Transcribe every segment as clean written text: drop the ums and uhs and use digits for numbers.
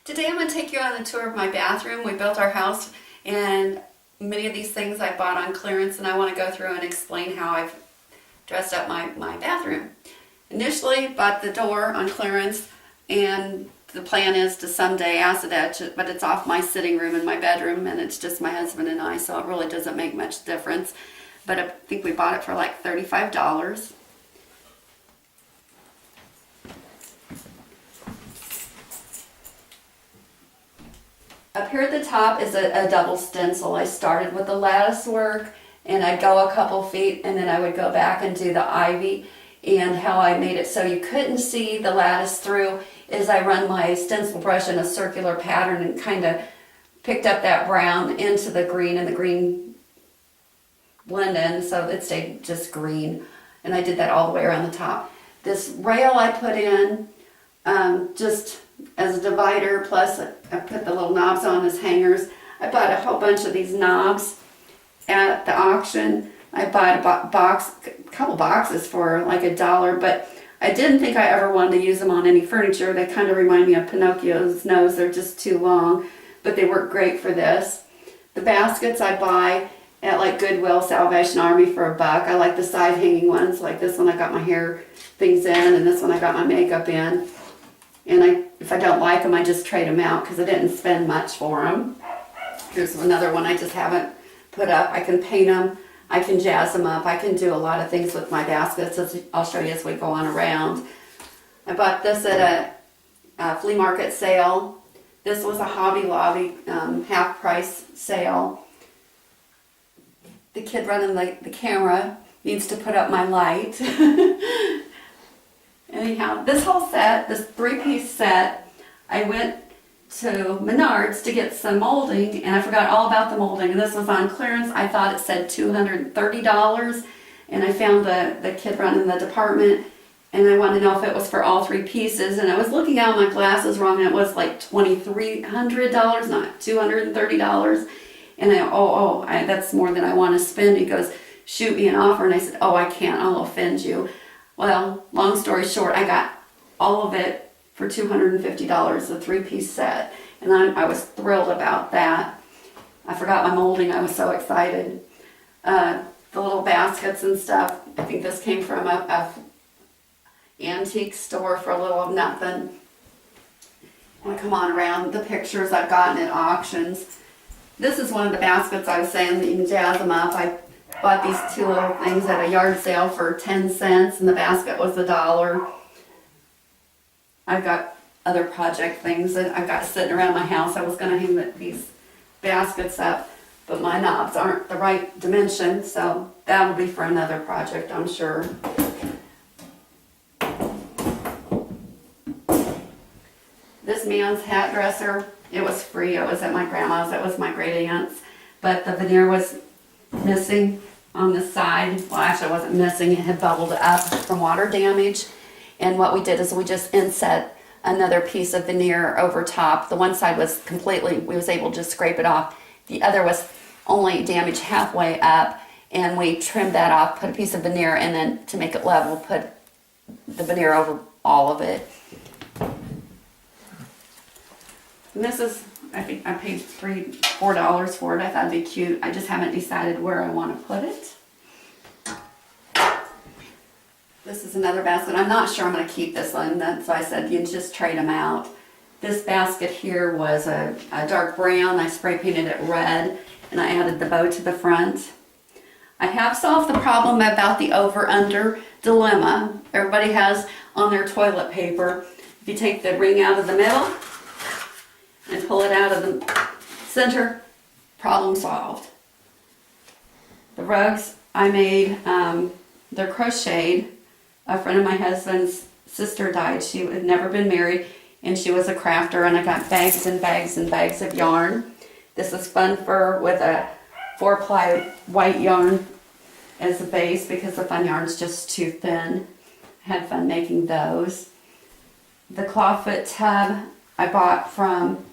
Today I'm going to take you on a tour of my bathroom. We built our house and many of these things I bought on clearance, and I want to go through and explain how I've dressed up my bathroom. Initially bought the door on clearance, and the plan is to someday acid etch it, but it's off my sitting room and my bedroom, and it's just my husband and I, so it really doesn't make much difference. But I think we bought it for like $35. Up here at the top is a double stencil. I started with the lattice work, and I'd go a couple feet, and then I would go back and do the ivy. And how I made it so you couldn't see the lattice through is I run my stencil brush in a circular pattern and kind of picked up that brown into the green, and the green blend in so it stayed just green. And I did that all the way around the top. This rail I put in just as a divider, plus I put the little knobs on as hangers. I bought a whole bunch of these knobs at the auction. I bought a couple boxes for like $1, but I didn't think I ever wanted to use them on any furniture. They kind of remind me of Pinocchio's nose. They're just too long, but they work great for this. The baskets I buy at like Goodwill, Salvation Army for $1. I like the side hanging ones, like this one I got my hair things in, and this one I got my makeup in. And if I don't like them, I just trade them out because I didn't spend much for them. Here's another one I just haven't put up. I can paint them. I can jazz them up. I can do a lot of things with my baskets, as I'll show you as we go on around. I bought this at a flea market sale. This was a Hobby Lobby half price sale. The kid running the camera needs to put up my light. Anyhow, this whole set, this 3-piece set, I went to Menards to get some molding, and I forgot all about the molding, and this was on clearance. I thought it said $230, and I found the kid running the department, and I wanted to know if it was for all 3 pieces, and I was looking out my glasses wrong, and it was like $2,300, not $230, and that's more than I want to spend. He goes, shoot me an offer, and I said, oh, I can't, I'll offend you. Well, long story short, I got all of it for $250, the 3-piece set, and I was thrilled about that. I forgot my molding. I was so excited. The little baskets and stuff, I think this came from a antique store for a little of nothing. And come on around, the pictures I've gotten at auctions. This is one of the baskets I was saying that you can jazz them up. I bought these 2 little things at a yard sale for 10 cents, and the basket was $1. I've got other project things that I've got sitting around my house. I was going to hang these baskets up, but my knobs aren't the right dimension, so that'll be for another project, I'm sure. This man's hat dresser, it was free. It was at my grandma's. It was my great aunt's, but the veneer was missing on the side. Well, actually it wasn't missing, it had bubbled up from water damage. And what we did is we just inset another piece of veneer over top. The one side was completely, we was able to just scrape it off. The other was only damaged halfway up, and we trimmed that off, put a piece of veneer, and then to make it level, put the veneer over all of it. And this is, I think I paid $4 for it. I thought it'd be cute. I just haven't decided where I want to put it. This is another basket. I'm not sure I'm going to keep this one. That's why I said you can just trade them out. This basket here was a dark brown. I spray painted it red, and I added the bow to the front. I have solved the problem about the over-under dilemma everybody has on their toilet paper. If you take the ring out of the middle and pull it out of the center, problem solved. The rugs I made, they're crocheted. A friend of my husband's sister died. She had never been married, and she was a crafter, and I got bags and bags and bags of yarn. This is fun fur with a 4-ply white yarn as a base because the fun yarn's just too thin. I had fun making those. The clawfoot tub I bought from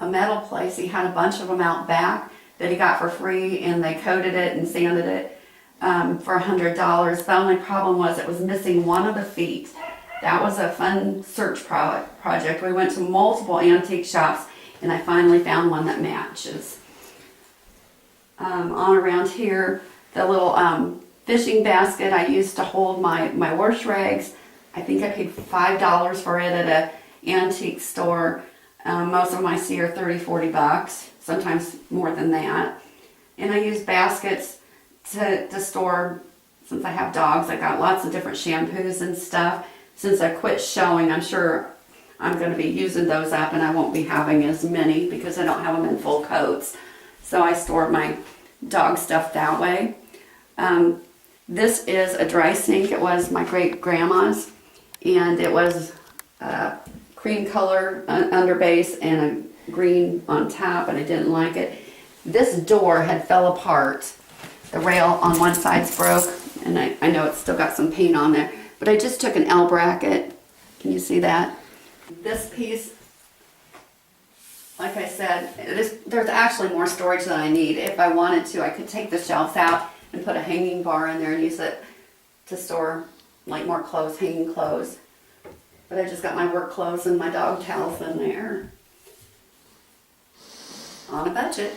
a metal place. He had a bunch of them out back that he got for free, and they coated it and sanded it for $100. The only problem was it was missing one of the feet. That was a fun search project. We went to multiple antique shops and I finally found one that matches. On around here, the little fishing basket I used to hold my wash rags. I think I paid $5 for it at an antique store. Most of them I see are $30-40, sometimes more than that. And I use baskets to store, since I have dogs, I got lots of different shampoos and stuff. Since I quit showing, I'm sure I'm going to be using those up and I won't be having as many because I don't have them in full coats. So I store my dog stuff that way. This is a dry sink. It was my great grandma's, and it was cream color under base and a green on top, and I didn't like it. This door had fell apart. The rail on one side's broke, and I know it's still got some paint on there, but I just took an L bracket. Can you see that? This piece, like I said, there's actually more storage than I need. If I wanted to, I could take the shelves out and put a hanging bar in there and use it to store like more clothes, hanging clothes. But I just got my work clothes and my dog towels in there. On a budget.